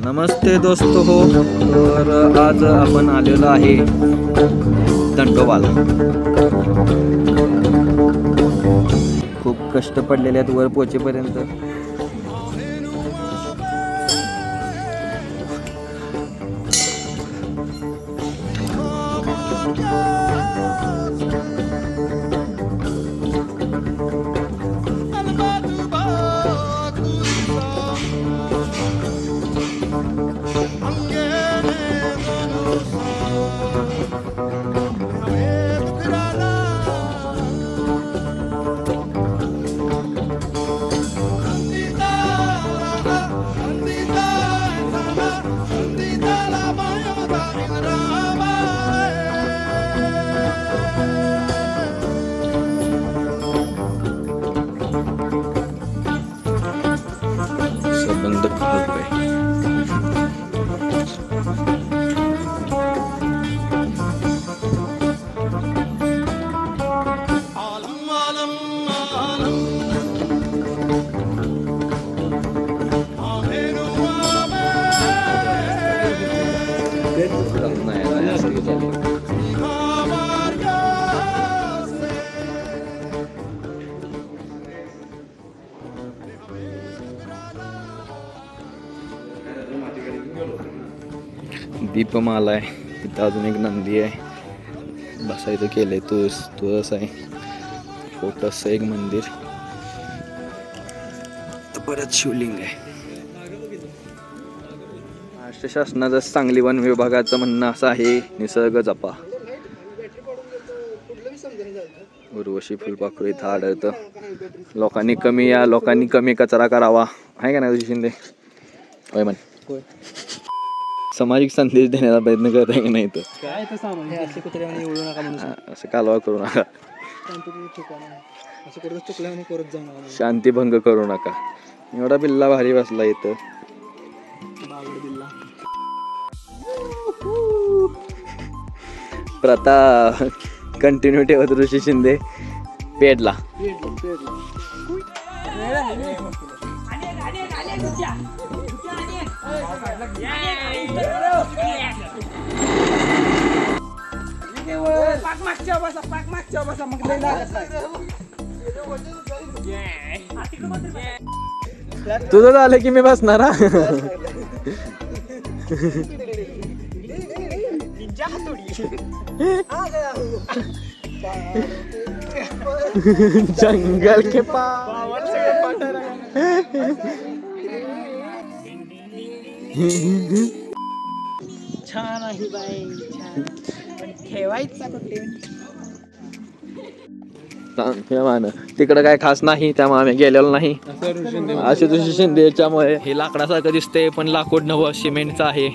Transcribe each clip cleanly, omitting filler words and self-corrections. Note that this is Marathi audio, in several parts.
नमस्ते दोस्तो हो. तर आज आपण आलेलो आहे दंडोबाला. खूप कष्ट पडलेले आहेत वर पोहोचेपर्यंत. संबंध खास आहे. दीपमाला आहे तिथं, अजून एक नंदी आहे, बसायचं केलंय तुळस आहे, छोटंसं एक मंदिर, परत शिवलिंग आहे. महाराष्ट्र शासनाचं सांगली वन विभागाचं म्हणणं असं आहे, निसर्ग जपा. उर्वशी फुलपाखरू इथं आढळतं. लोकांनी कमी कचरा करावा, आहे का नाही शिंदे? होय म्हण. सामाजिक संदेश देण्याचा प्रयत्न करत आहे की नाही तर असं कालवा करू नका, शांतीभंग करू नका. एवढा बिल्ला भारी बसला इथं. प्रथा कंटिन्यू ठेवत ऋषी शिंदे पेडला. तुझं झालं की मी बसणार. जंगल के पास छान आहे बाई, छान. पण ठेवायचा कुठे? तिकडं काय खास नाही, त्यामुळे आम्ही गेलेलो नाही. असे ऋषी शिंदे याच्यामुळे हे लाकडासारखं दिसते पण लाकूड नवं सिमेंटचं आहे.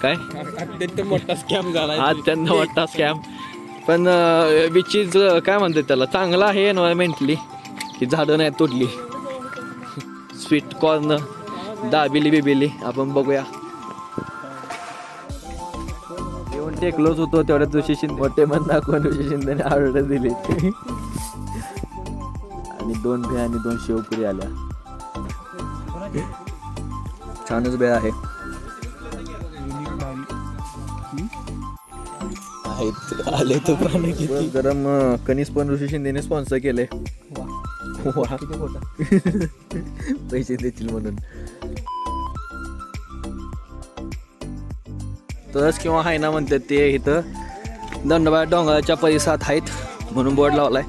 काय अत्यंत मोठा स्कॅम झाला, अत्यंत मोठा स्कॅम. पण विचीज काय म्हणतात त्याला, चांगला आहे एन्व्हायरमेंटली की झाडं नाही तोडली. स्वीट कॉर्न बिबिली आपण बघूया. येऊन टेकलोच होतो तेवढ्यात ऋषी शिंदे मोठे मन दाखवून ऋषी शिंदेने ऑर्डर दिली आणि 2 भेळ आणि 2 शेवपुरी आल्या. छानच भेळ आहे. आले तो गरम कणीस पण ऋषी शिंदेने स्पॉन्सर केले. पैसे देतील म्हणून. तरच किंवा हायना म्हणतात ते इथं दंडोबा डोंगराच्या परिसरात आहेत म्हणून बोर्ड लावलाय.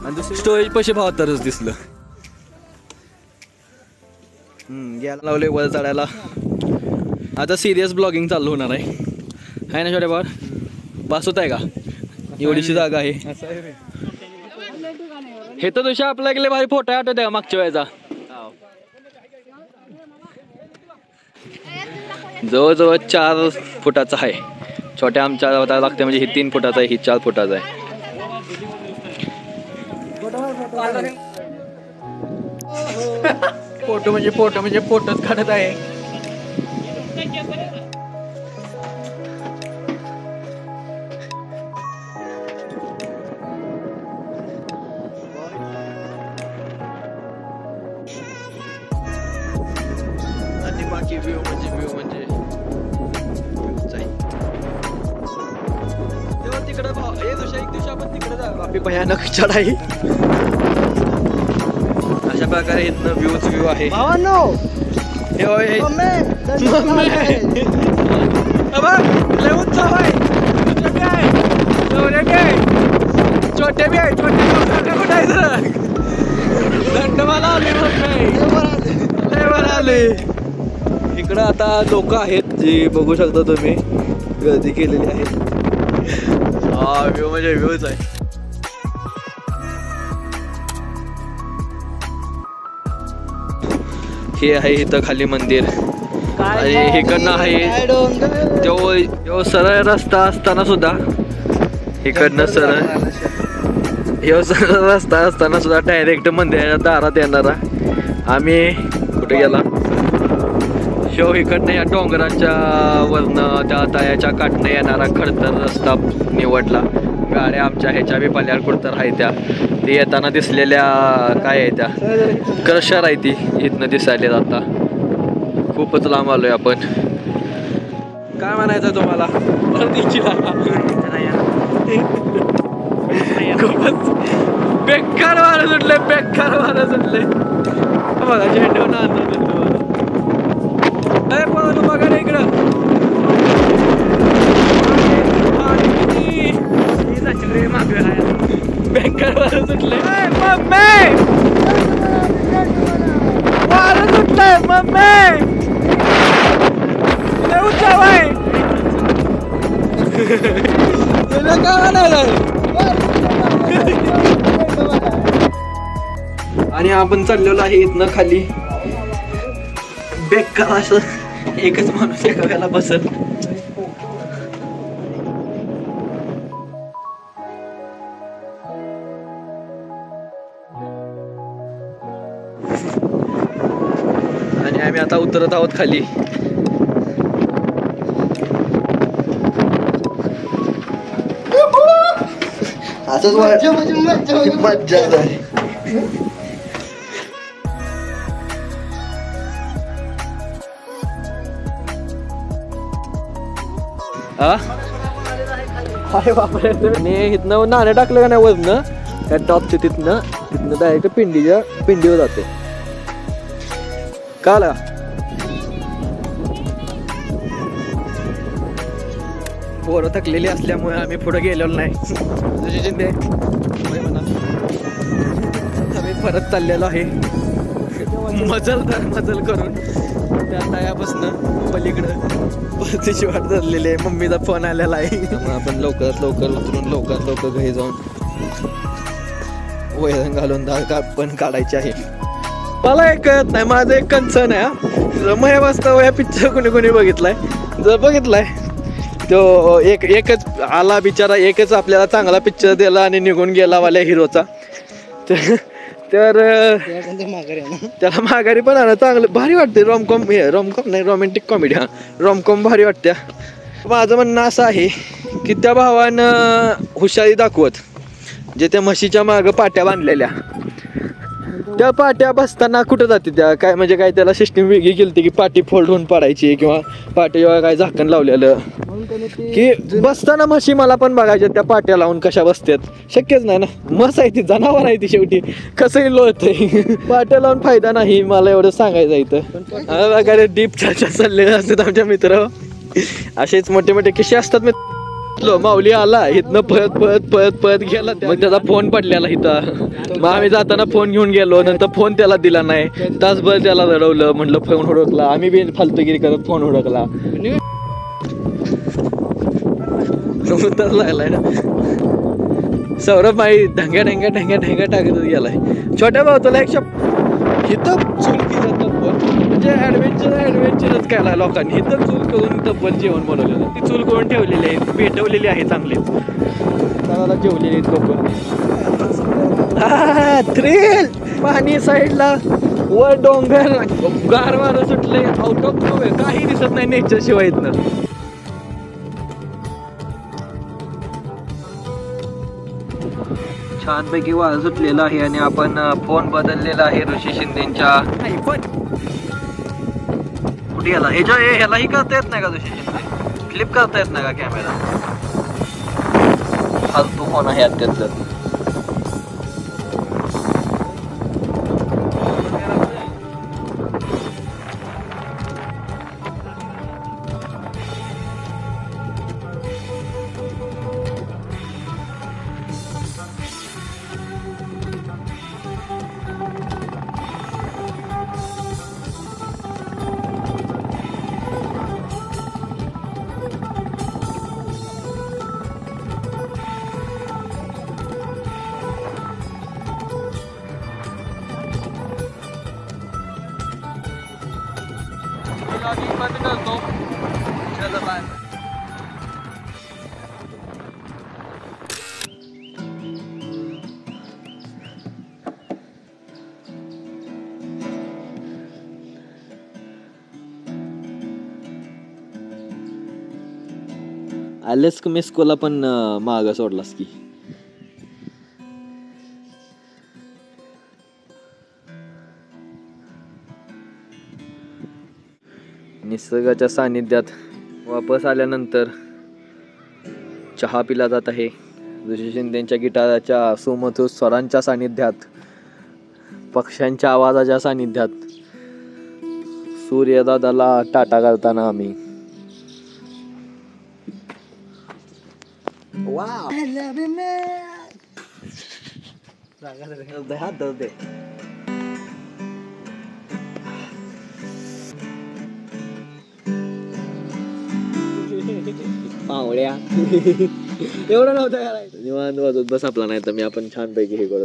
आणि दुसरी स्टोरेज पैसे भाव तरच दिसलं. घ्यायला लावले वर चढायला. आता सिरियस ब्लॉगिंग चालू होणार आहे ना छोट्या भावर? पास होत आहे का? एवढीशी जागा आहे हे तर तुझ्या आपल्या गेले भारी फोटो आठवत आहे का मागच्या वेळेचा? जवळजवळ 4 फुटाचा आहे. छोट्या आमच्या लागते म्हणजे ही 3 फुटाचा आहे, ही 4 फुटाचा आहे. फोटो म्हणजे फोटोच काढत आहे. आणि बाकी व्ह्यू म्हणजे बापी भयानक चढाई. अशा प्रकारे इथनं व्ह्यू आहे. हे होय हे. लय उंच आहे. छोटे बी आहे. छोटे कुठे आहे दंडमाला आले आले. इकडं आता लोक आहेत जी बघू शकता तुम्ही गर्दी केलेली आहे. हा व्ह्यू म्हणजे व्ह्यूच आहे. हे आहे इथं खाली मंदिर आणि इकडनं आहे तो सरळ रस्ता असताना सुद्धा इकडनं सरळ रस्ता असताना सुद्धा डायरेक्ट मंदिराच्या दारात येणारा. आम्ही कुठे गेला शो इकडनं या डोंगराच्या वरनं त्या तळ्याच्या काठनं येणारा खडतर रस्ता निवडला. गाड्या आमच्या ह्याच्या बी पल्याड कुठतर आहे त्या ते येताना दिसलेल्या काय आहे त्या क्रशर आहे ती इथनं दिसायले. आता खूपच लांब आलोय आपण. काय म्हणायचं तुम्हाला खूपच बेकार वारं सुटले बेकार वारं सुटले. बघा झेंडू ना बघा ना इकडं बेकार वारं सुटले. वारं सुटलंय मम्मी उठावाय आणि आपण चाललेलो आहे इथनं खाली. बेकार असं एकच माणूस एका वेळेला बसत. आणि आम्ही आता उतरत आहोत खाली. असंच मज्जा झाली. आणि इथनं नाणं टाकलं का नाही वजन त्या टॉपचे तिथनं डायरेक्ट पिंडीवर जाते. का पोरं थकलेली असल्यामुळे आम्ही पुढे गेलेलो नाही. आम्ही परत चाललेलो आहे मजल करून त्या तळ्यापासून पलीकडं तिची वाट धरलेली आहे. मम्मीचा फोन आलेला आहे त्यामुळे आपण लवकरात लवकर उतरून लवकर घरी जाऊन वैरण घालून पण काढायची आहे. मला एक कळत नाही माझं एक कन्सर्न आहे. महे वाजता या पिक्चर कोणी बघितलाय जर बघितलाय तो एकच आला बिचारा एकच आपल्याला चांगला पिक्चर दिला आणि निघून गेला वाल्या हिरोचा. तर त्याला माघारी पण आहे ना चांगलं भारी वाटते. रोमकॉम नाही रोमॅन्टिक कॉमेडी. हा रोमकॉम भारी वाटते. माझं म्हणणं असं आहे की त्या भावानं हुशारी दाखवत जे त्या म्हशीच्या मागं पाट्या बांधलेल्या त्या पाट्या बसताना कुठं जाते त्या काय म्हणजे काय त्याला सिस्टीम वेगळी केली की पाटी फोल्ड होऊन पडायची किंवा पाट्यावर काय झाकण लावलेलं की बसताना म्हशी मला पण बघायच्या त्या पाट्या लावून कशा बसतात. शक्यच नाही ना. म्हस आहे ती जनावर आहे ती शेवटी कसंही लोळतंय. पाट्या लावून फायदा नाही मला एवढं सांगायचं इथं. वगैरे डीप चर्चा चाललेल्या असतात आमच्या मित्र. असेच मोठे मोठे किस्से असतात. माऊली आला इथनं पळत गेला मग त्याचा फोन पडलेला इथं. मग आम्ही जाताना फोन घेऊन गेलो नंतर फोन त्याला दिला नाही. तासभर त्याला लढवलं म्हटलं फोन हुडकला. आम्ही बी फालतूगिरी करत फोन हुडकला. लागलाय ना सौरभ माई ढंग्या टाकत गेलाय. छोट्या भाऊ तुला एक इथं चूल केलं तब्बल म्हणजे ऍडव्हेंचरच केला लोकांनी. इथं चूल करून तब्बल जेवण बनवलेलं. ती चूल करून ठेवलेली आहे पेटवलेली आहे चांगलीच. त्याला जेवलेली आहेत लोक. थ्रिल पाणी साईडला वर डोंगर गार वारं सुटलंय. आउट ऑफ नो काही दिसत नाही नेचर शिवाय इथनं. छानपैकी वारं सुटलेला आहे आणि आपण फोन बदललेला आहे ऋषी शिंदेच्या आयफोन. कुठे गेला ह्यालाही करता येत नाही का ऋषी शिंदे? फ्लिप करता येत नाही का कॅमेरा? फालतू फोन आहे त्याचं. बंद करतो. चला बाय. आलेस का मेस्कोला पण मागं सोडलास की. निसर्गाच्या सानिध्यात वापस आल्यानंतर चहा पिला जात आहे. ऋषी शिंदेच्या गिटाराच्या सुमधुर स्वरांच्या सानिध्यात, पक्ष्यांच्या आवाजाच्या सानिध्यात, सूर्यदादाला टाटा करताना आम्ही. वाव हात दे. पावड्या एवढं नव्हतं करायचं. निवांत वाजत बस आपला, नाही तर मी आपण छानपैकी हे करू.